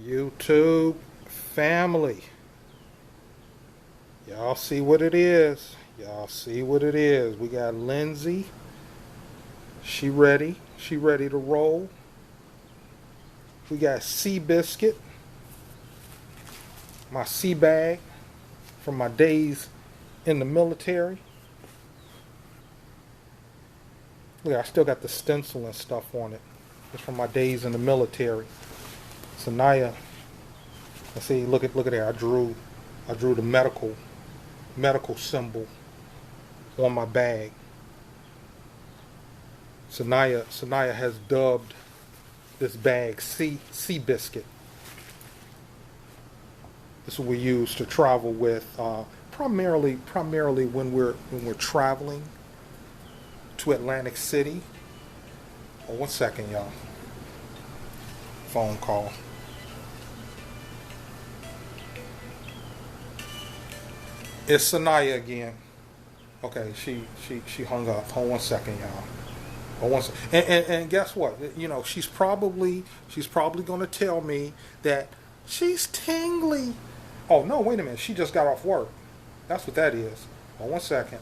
YouTube family. Y'all see what it is. Y'all see what it is. We got Lindsay. She ready. She ready to roll. We got Seabiscuit. My sea bag from my days in the military. Look, I still got the stencil and stuff on it. It's from my days in the military. SAYNIA. Let's see, look at there. I drew the medical symbol on my bag. SAYNIA has dubbed this bag Seabiscuit. This is what we use to travel with, primarily when we're traveling to Atlantic City. Oh, 1 second, y'all. Phone call. It's SAYNIA again. Okay, she hung up. Hold 1 second, y'all. Hold 1 second. And guess what? You know, she's probably going to tell me that she's tingly. Oh no! Wait a minute. She just got off work. That's what that is. Hold 1 second.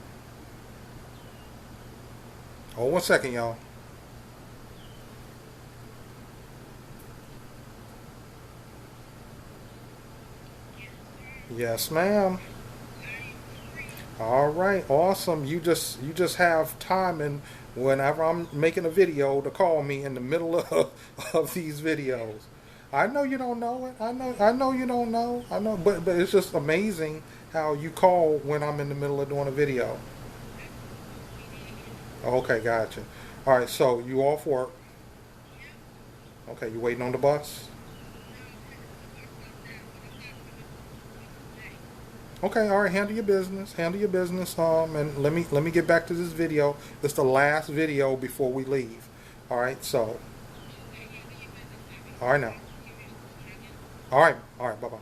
Hold 1 second, y'all. Yes, ma'am. All right, awesome. You just have time, and whenever I'm making a video, to call me in the middle of these videos. I know you don't know it. I know you don't know. I know, but it's just amazing how you call when I'm in the middle of doing a video. Okay, gotcha. All right, so you off work? Okay, you waiting on the bus? Okay, all right. Handle your business. Handle your business. And let me get back to this video. This is the last video before we leave. All right. So, all right now. All right. All right. Bye bye.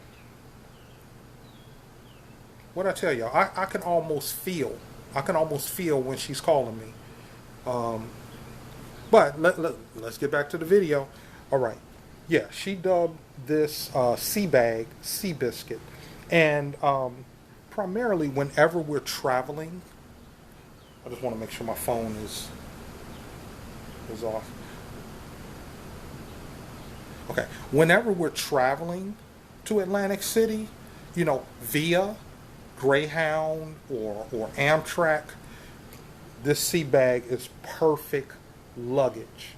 What I tell y'all, I can almost feel. I can almost feel when she's calling me. Um, but let's get back to the video. All right. Yeah, she dubbed this sea bag Seabiscuit, and primarily whenever we're traveling, I just want to make sure my phone is off. Okay, whenever we're traveling to Atlantic City, you know, via Greyhound or Amtrak, this sea bag is perfect luggage.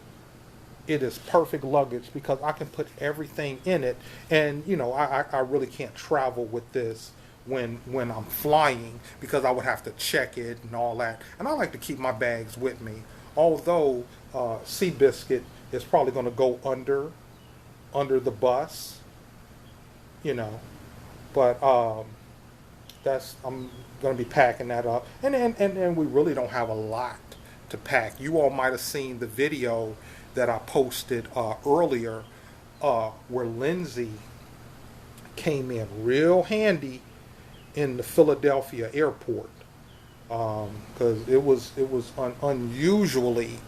It is perfect luggage because I can put everything in it, and you know I really can't travel with this when I'm flying because I would have to check it and all that. And I like to keep my bags with me. Although Seabiscuit is probably going to go under the bus, you know, but that's I'm going to be packing that up, and we really don't have a lot to pack. You all might have seen the video that I posted earlier, where Lindsay came in real handy in the Philadelphia airport, because it was unusually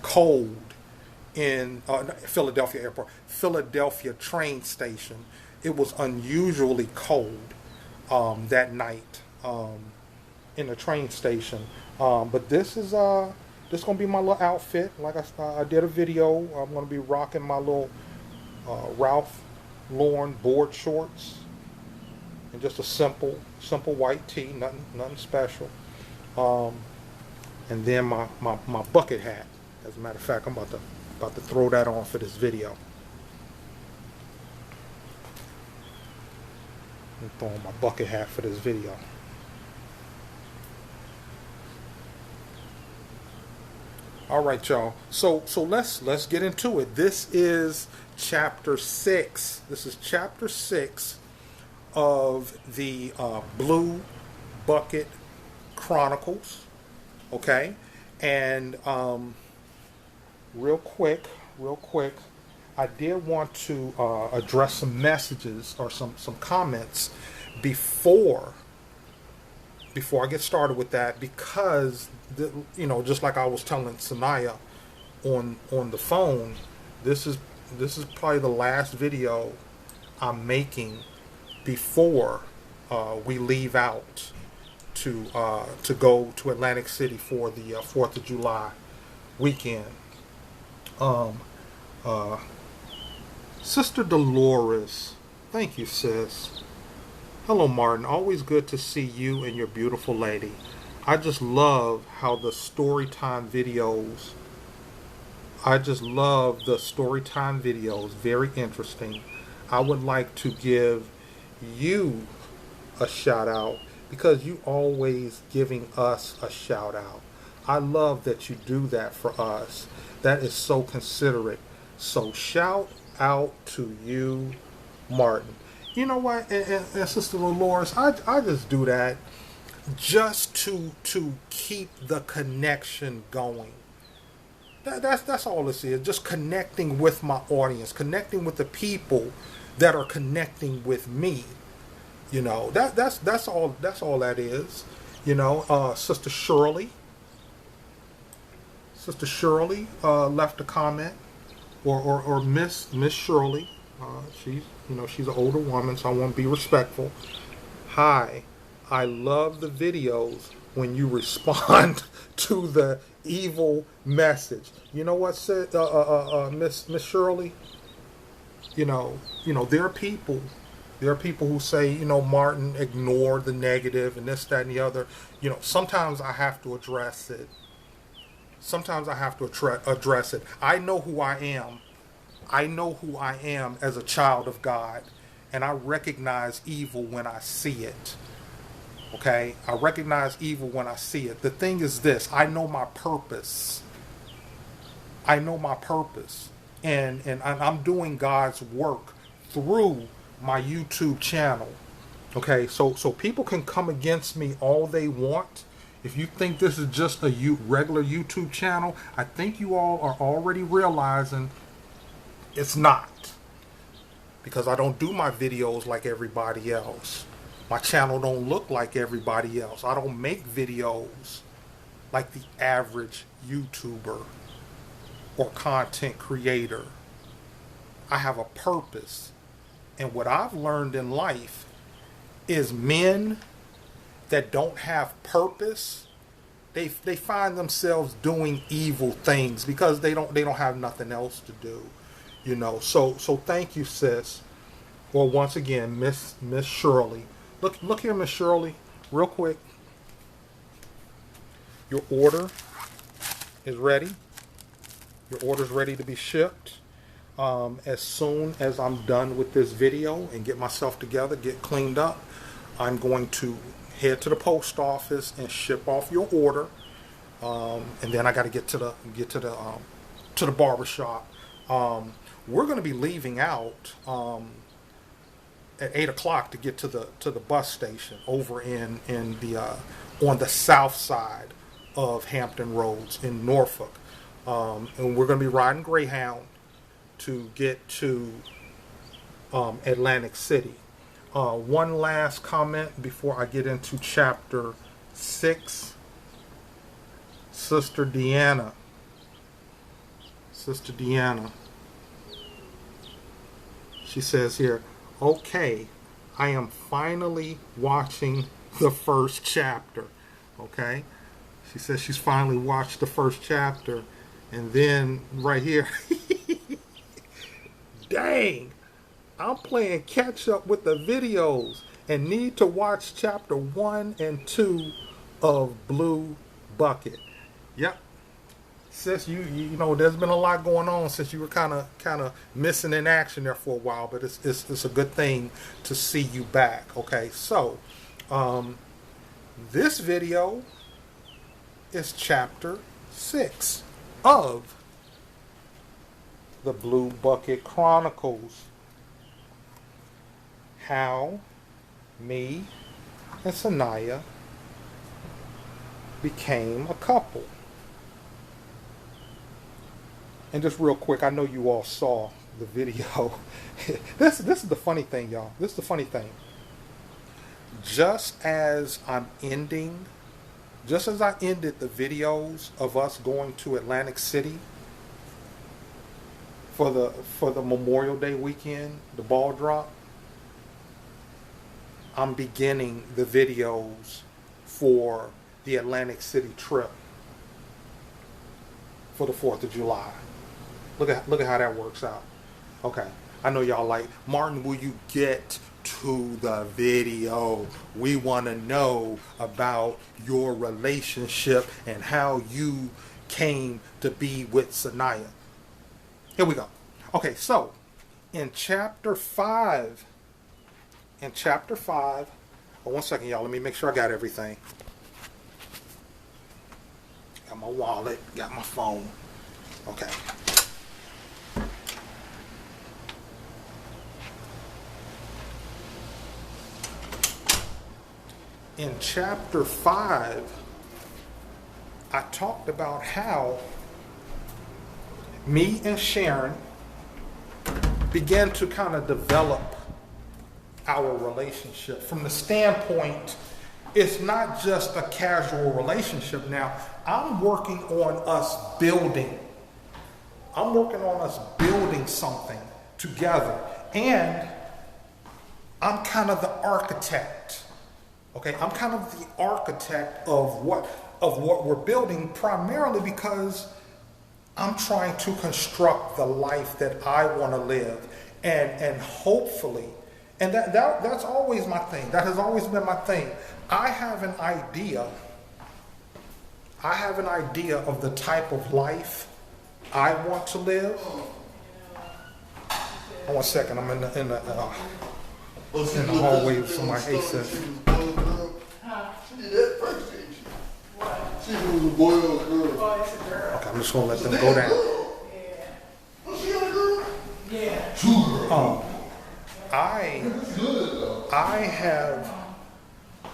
cold in Philadelphia airport, Philadelphia train station. It was unusually cold that night in the train station. But this is gonna be my little outfit. Like I did a video. I'm gonna be rocking my little Ralph Lauren board shorts and just a simple white tee, nothing special. And then my bucket hat. As a matter of fact, I'm about to throw that on for this video. I'm throwing my bucket hat for this video. All right, y'all. So let's get into it. This is chapter 6. This is chapter 6 of the Blue Bucket Chronicles. Okay, and real quick, I did want to address some messages or some comments before I get started with that, because you know, just like I was telling SAYNIA on the phone, this is probably the last video I'm making before we leave out to go to Atlantic City for the 4th of July weekend. Um, uh, Sister Dolores, thank you, sis. Hello, Martin. Always good to see you and your beautiful lady. I just love how the story time videos. I just love the story time videos. Very interesting. I would like to give you a shout out because you always giving us a shout out. I love that you do that for us. That is so considerate. So shout out to you, Martin. You know what, and Sister Dolores, I just do that just to keep the connection going. That's all this is. Just connecting with my audience, connecting with the people that are connecting with me. You know, that's all that is. You know, Sister Shirley left a comment, or Miss Shirley. She's an older woman, so I want to be respectful. Hi, I love the videos when you respond to the evil message. You know what, said Miss Shirley? You know, there are people who say, Martin, ignore the negative and this, that, and the other. Sometimes I have to address it. I know who I am. I know who I am as a child of God, and I recognize evil when I see it. Okay? I recognize evil when I see it. The thing is this, I know my purpose. And I'm doing God's work through my YouTube channel. Okay? So people can come against me all they want. If you think this is just a regular YouTube channel, I think you all are already realizing it's not, because I don't do my videos like everybody else. My channel don't look like everybody else. I don't make videos like the average YouTuber or content creator. I have a purpose. And what I've learned in life is men that don't have purpose, they find themselves doing evil things because they don't have nothing else to do. So thank you, sis. Well, once again, Miss Shirley. Look here, Miss Shirley, real quick. Your order is ready. Your order's ready to be shipped. As soon as I'm done with this video and get myself together, get cleaned up, I'm going to head to the post office and ship off your order. And then I got to get to the barber shop. We're going to be leaving out at 8 o'clock to get to the bus station over in the on the south side of Hampton Roads in Norfolk, and we're going to be riding Greyhound to get to Atlantic City. One last comment before I get into chapter 6. Sister Deanna. She says here, okay, I am finally watching the first chapter. Okay? She says she's finally watched the first chapter. And then right here, dang, I'm playing catch up with the videos and need to watch chapter 1 and 2 of Blue Bucket. Yep. Sis, you know, there's been a lot going on since you were kind of missing in action there for a while, but it's a good thing to see you back. Okay, so this video is chapter 6 of the Blue Bucket Chronicles. How me and SAYNIA became a couple. And just real quick, I know you all saw the video. This is the funny thing, y'all. This is the funny thing. Just as I ended the videos of us going to Atlantic City for the Memorial Day weekend, the ball drop, I'm beginning the videos for the Atlantic City trip for the 4th of July. Look at how that works out. Okay. I know y'all like, Martin, will you get to the video? We want to know about your relationship and how you came to be with SAYNIA. Here we go. Okay, so in chapter 5, oh, one second, y'all, let me make sure I got everything. Got my wallet, got my phone. Okay. In chapter 5, I talked about how me and Sharon began to kind of develop our relationship from the standpoint, it's not just a casual relationship now. I'm working on us building something together. And I'm kind of the architect. Okay, I'm kind of the architect of what we're building, primarily because I'm trying to construct the life that I want to live, and hopefully, and that's always my thing. That has always been my thing. I have an idea of the type of life I want to live. Oh, 1 second, I'm in the hallway with somebody. Hey, sis. She did that first, didn't she? What? She was a boy or a girl. Oh, it's a girl. Okay, I'm just gonna let them go down. Yeah. Was she a girl? Yeah. I have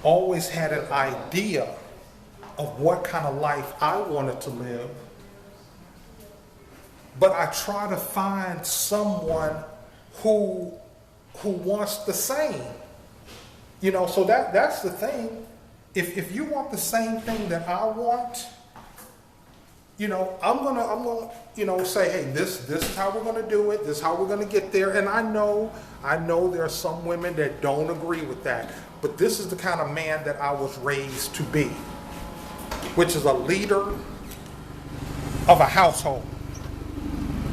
always had an idea of what kind of life I wanted to live, but I try to find someone who wants the same. You know, so that's the thing. If you want the same thing that I want, you know, I'm gonna, you know, say, hey, this is how we're gonna do it. This is how we're gonna get there. And I know there are some women that don't agree with that, but this is the kind of man that I was raised to be, which is a leader of a household.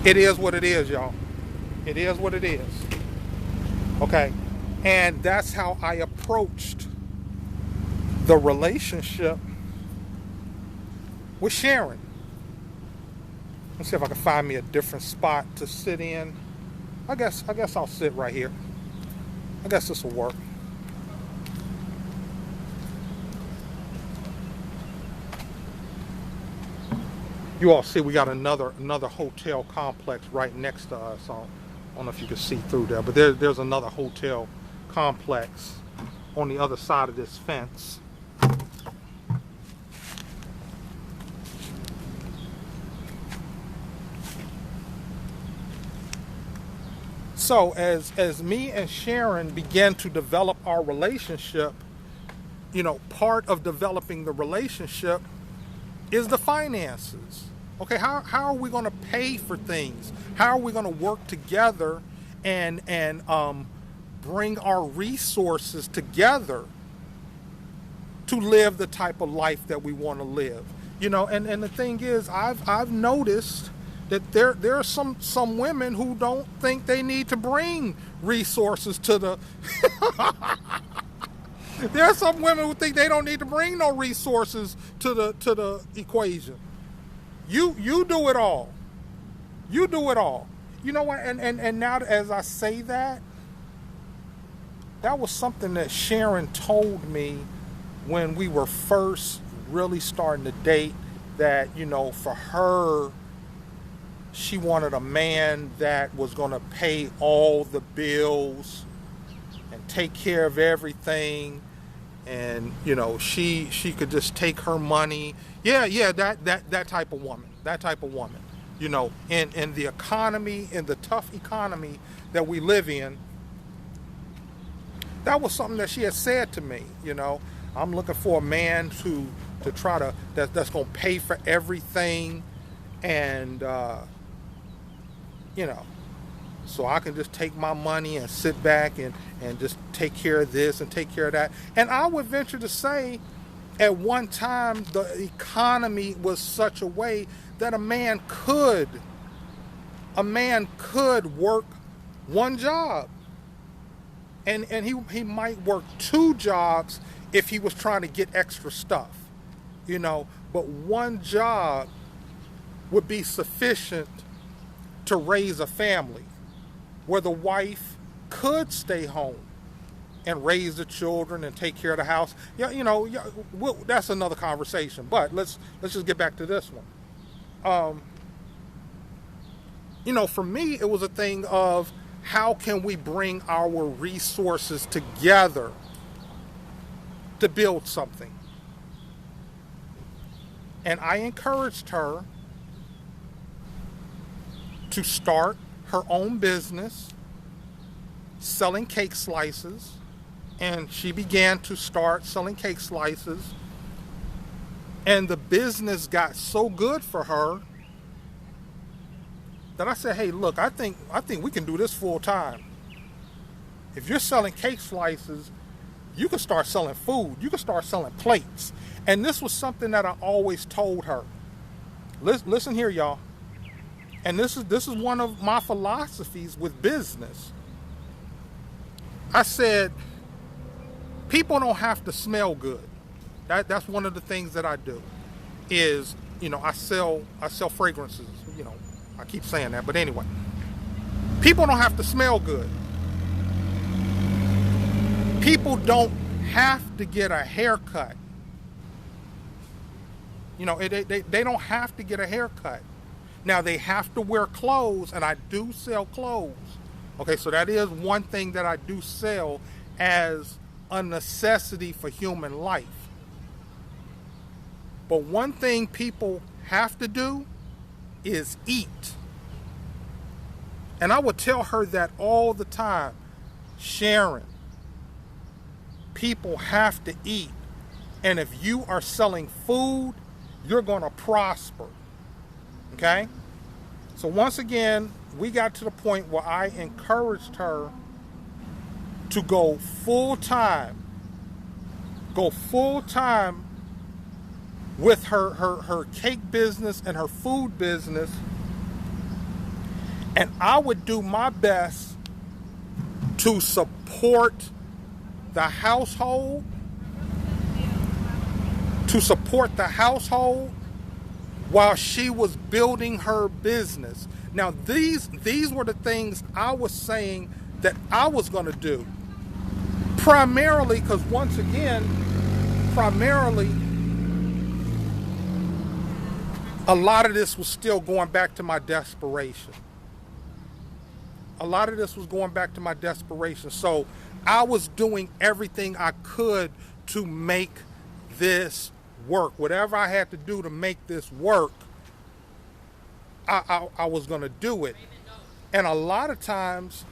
It is what it is, y'all. It is what it is. Okay, and that's how I approached the relationship with Sharon. Let's see if I can find me a different spot to sit in. I guess I'll sit right here. I guess this will work. You all see we got another hotel complex right next to us. I don't know if you can see through there, but there's another hotel complex on the other side of this fence. So as me and Sharon began to develop our relationship, you know, part of developing the relationship is the finances. Okay, how are we going to pay for things? How are we going to work together and bring our resources together to live the type of life that we want to live? You know, and the thing is, I've noticed that there are some women who don't think they need to bring resources to the there are some women who think they don't need to bring no resources to the equation. You do it all. You do it all. You know what? And now as I say that was something that Sharon told me when we were first really starting to date, that, you know, for her, she wanted a man that was going to pay all the bills and take care of everything. And, you know, she could just take her money. Yeah, that type of woman. That type of woman. You know, in the economy, in the tough economy that we live in, that was something that she had said to me. You know, I'm looking for a man to try to, that's going to pay for everything. And, you know, so I can just take my money and sit back and just take care of this and take care of that. And I would venture to say at one time the economy was such a way that a man could work one job. And he might work two jobs if he was trying to get extra stuff, but one job would be sufficient to raise a family where the wife could stay home and raise the children and take care of the house. That's another conversation, but let's just get back to this one. For me, it was a thing of how can we bring our resources together to build something. And I encouraged her to start her own business selling cake slices. And she began to start selling cake slices. And the business got so good for her that I said, hey, look, I think we can do this full time. If you're selling cake slices, you can start selling food. You can start selling plates. And this was something that I always told her. Listen here, y'all. And this is one of my philosophies with business. I said, people don't have to smell good. That's one of the things that I do. Is I sell fragrances. I keep saying that, but anyway, people don't have to smell good. People don't have to get a haircut. They don't have to get a haircut. Now, they have to wear clothes, and I do sell clothes. Okay, so that is one thing that I do sell as a necessity for human life. But one thing people have to do is eat. And I would tell her that all the time. Sharon, people have to eat. And if you are selling food, you're going to prosper. Okay? So once again, we got to the point where I encouraged her to go full time with her cake business and her food business. And I would do my best to support the household, while she was building her business. Now, these were the things I was saying that I was going to do. Primarily because, once again, a lot of this was still going back to my desperation. So I was doing everything I could to make this work. Whatever I had to do to make this work, I was going to do it. And a lot of times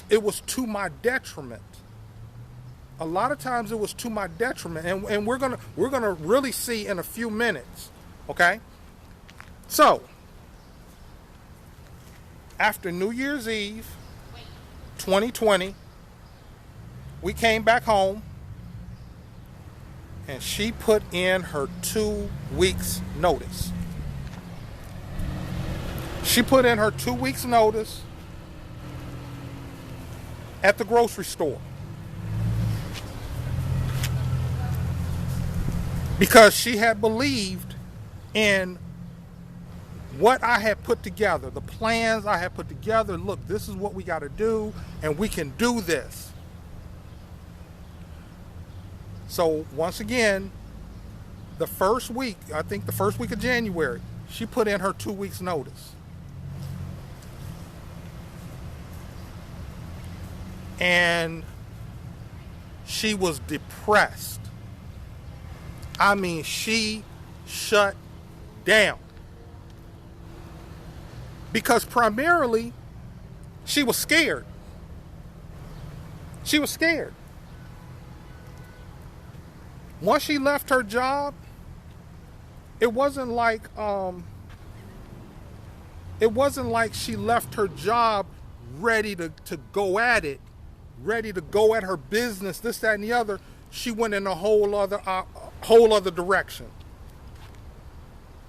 it was to my detriment. And we're gonna really see in a few minutes. Okay? So, after New Year's Eve 2020, we came back home, and she put in her 2 weeks notice. She put in her 2 weeks notice at the grocery store. Because she had believed in what I had put together, the plans I had put together. Look, this is what we got to do, and we can do this. So once again, the first week of January, she put in her 2 weeks notice. And she was depressed. I mean, she shut down. Because primarily, she was scared. Once she left her job, it wasn't like she left her job ready to go at it, ready to go at her business, this, that, and the other, she went in a whole other direction.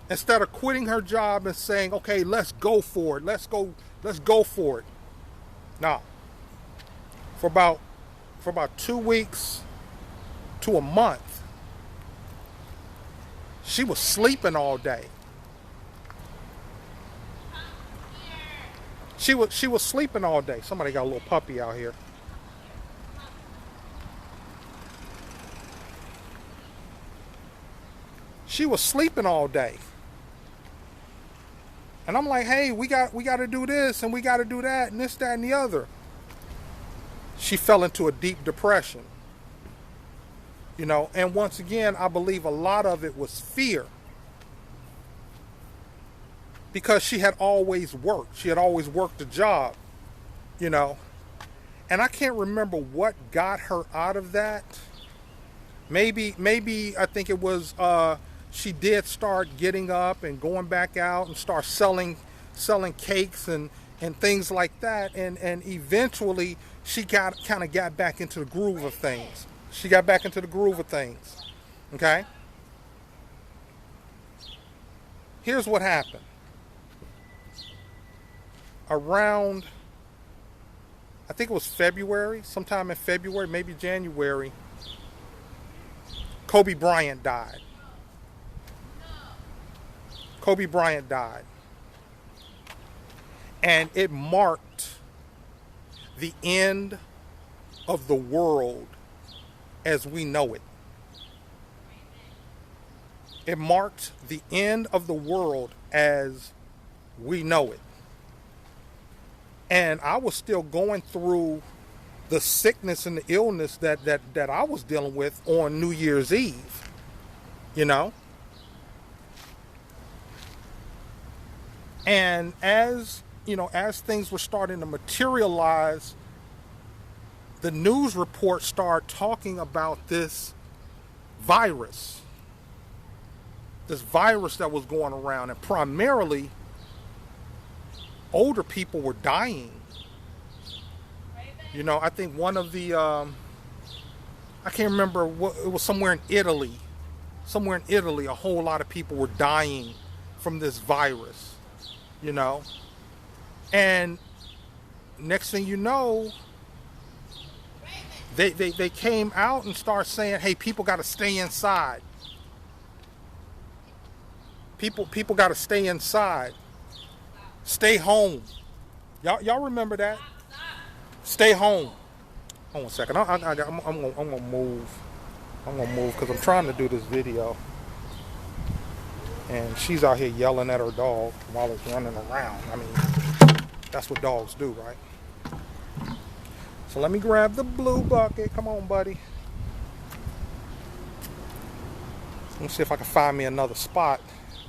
Instead of quitting her job and saying, okay, let's go for it. Let's go for it. Now, for about 2 weeks to a month, she was sleeping all day. She was sleeping all day. Somebody got a little puppy out here. She was sleeping all day. And I'm like, hey, we got to do this and we got to do that and this, that, and the other. She fell into a deep depression. You know, and once again, I believe a lot of it was fear. Because she had always worked. She had always worked a job, you know. And I can't remember what got her out of that. Maybe I think it was she did start getting up and going back out and start selling cakes and things like that. And eventually she kind of got back into the groove of things. She got back into the groove of things. Okay? Here's what happened. Around, I think it was February, sometime in February, maybe January, Kobe Bryant died. Kobe Bryant died. And it marked the end of the world as we know it. It marked the end of the world as we know it. And I was still going through the sickness and the illness that I was dealing with on New Year's Eve, you know? And as things were starting to materialize, the news reports started talking about this virus that was going around, and primarily older people were dying. You know, I think one of the, I can't remember, it was somewhere in Italy, a whole lot of people were dying from this virus, you know. And next thing you know, they came out and started saying, hey, people got to stay inside. People got to stay inside. Stay home. Y'all remember that? Stay home. Hold on a second. I'm gonna move. I'm gonna move because I'm trying to do this video, and she's out here yelling at her dog while it's running around. I mean, that's what dogs do, right? So let me grab the blue bucket. Come on, buddy. Let me see if I can find me another spot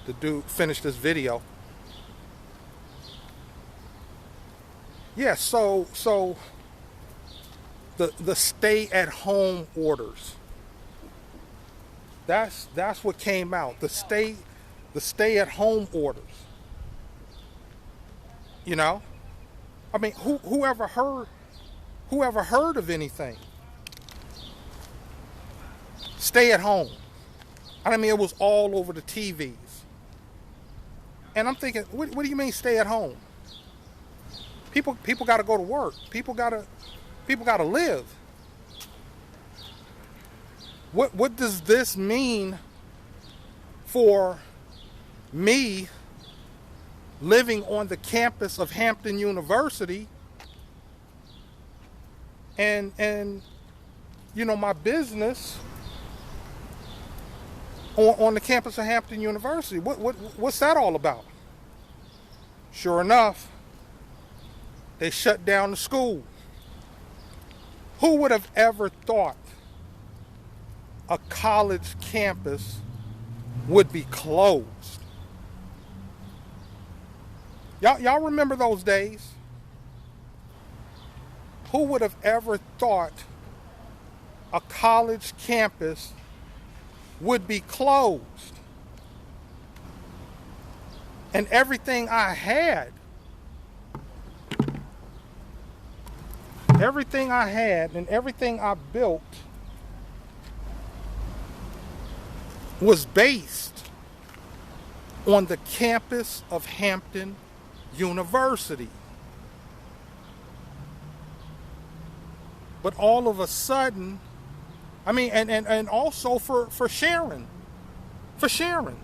to finish this video. Yeah, so the stay at home orders. That's what came out. The stay at home orders. You know? I mean, whoever heard of anything? Stay at home. I mean, it was all over the TVs. And I'm thinking, what do you mean stay at home? People got to go to work. People got to live. What does this mean for me living on the campus of Hampton University and you know, my business on the campus of Hampton University? What's that all about? Sure enough, they shut down the school. Who would have ever thought a college campus would be closed? Y'all remember those days? Who would have ever thought a college campus would be closed? And everything I had everything I had and everything I built was based on the campus of Hampton University. But all of a sudden, I mean, and also for Sharon. For Sharon.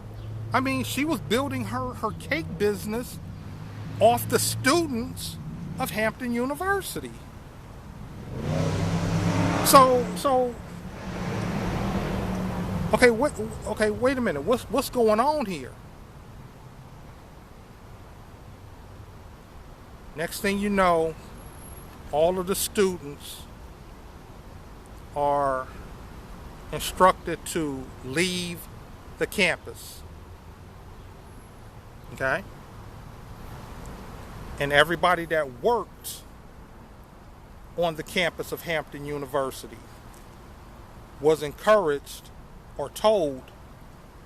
I mean, she was building her cake business off the students of Hampton University. So okay, wait a minute. What's going on here? Next thing you know, all of the students are instructed to leave the campus. Okay? And everybody that worked on the campus of Hampton University was encouraged or told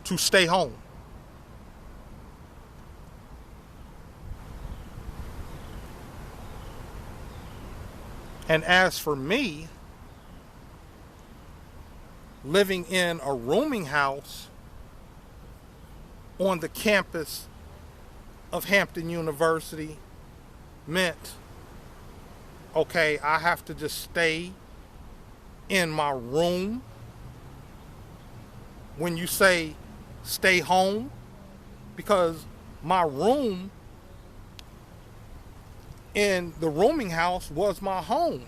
to stay home. And as for me, living in a rooming house on the campus of Hampton University meant, okay, I have to just stay in my room. When you say stay home, because my room in the rooming house was my home.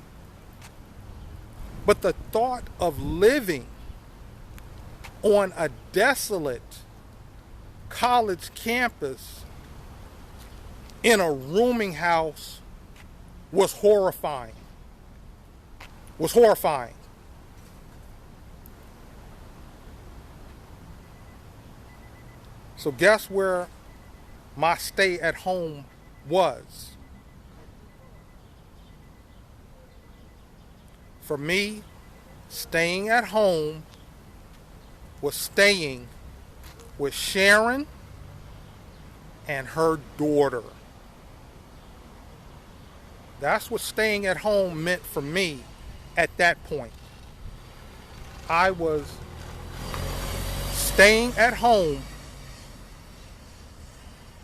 But the thought of living on a desolate college campus in a rooming house was horrifying. Was horrifying. So guess where my stay at home was? For me, staying at home was staying with Sharon and her daughter. That's what staying at home meant for me at that point. I was staying at home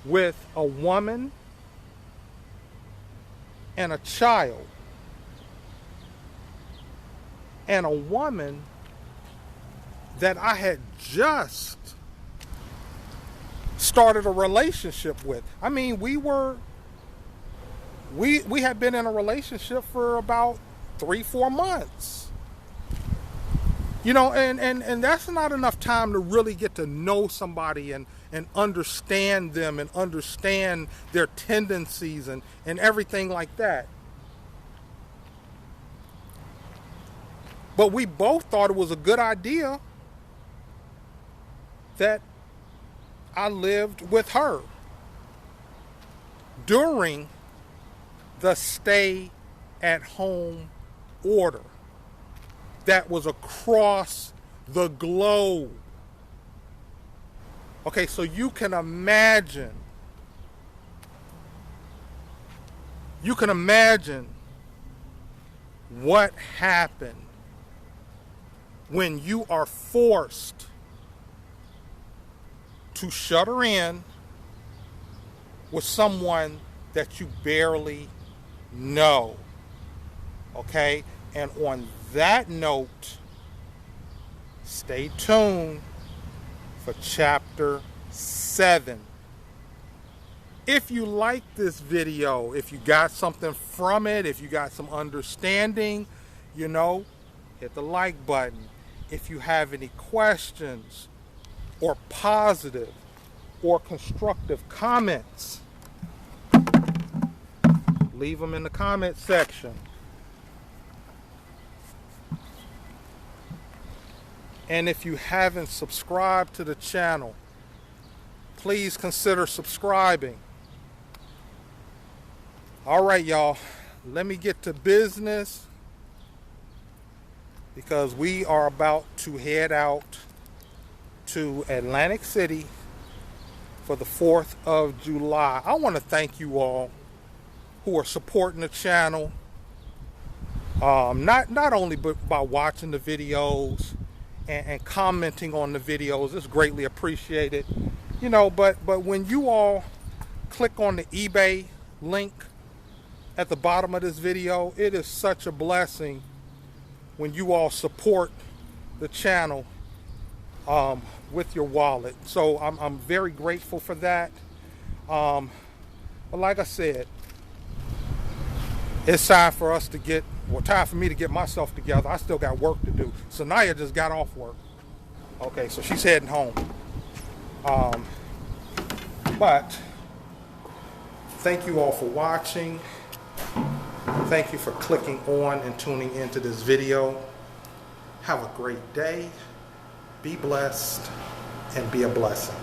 with a woman and a child. And a woman that I had just started a relationship with. I mean, we had been in a relationship for about 3-4 months. You know, and that's not enough time to really get to know somebody and understand them and understand their tendencies and everything like that. But we both thought it was a good idea that I lived with her during the stay at home order that was across the globe. Okay, so you can imagine what happened when you are forced to shutter in with someone that you barely know. Okay? And on that note, stay tuned for chapter 7. If you like this video, if you got something from it, if you got some understanding, you know, hit the like button. If you have any questions or positive or constructive comments, leave them in the comment section. And if you haven't subscribed to the channel, please consider subscribing. All right, y'all, let me get to business because we are about to head out to Atlantic City for the 4th of July. I want to thank you all who are supporting the channel, Not only by watching the videos and commenting on the videos. It's greatly appreciated. But when you all click on the eBay link at the bottom of this video, it is such a blessing when you all support the channel with your wallet. So I'm very grateful for that. But like I said, it's time for us to time for me to get myself together. I still got work to do. SAYNIA just got off work. Okay, so she's heading home. But thank you all for watching. Thank you for clicking on and tuning into this video. Have a great day. Be blessed and be a blessing.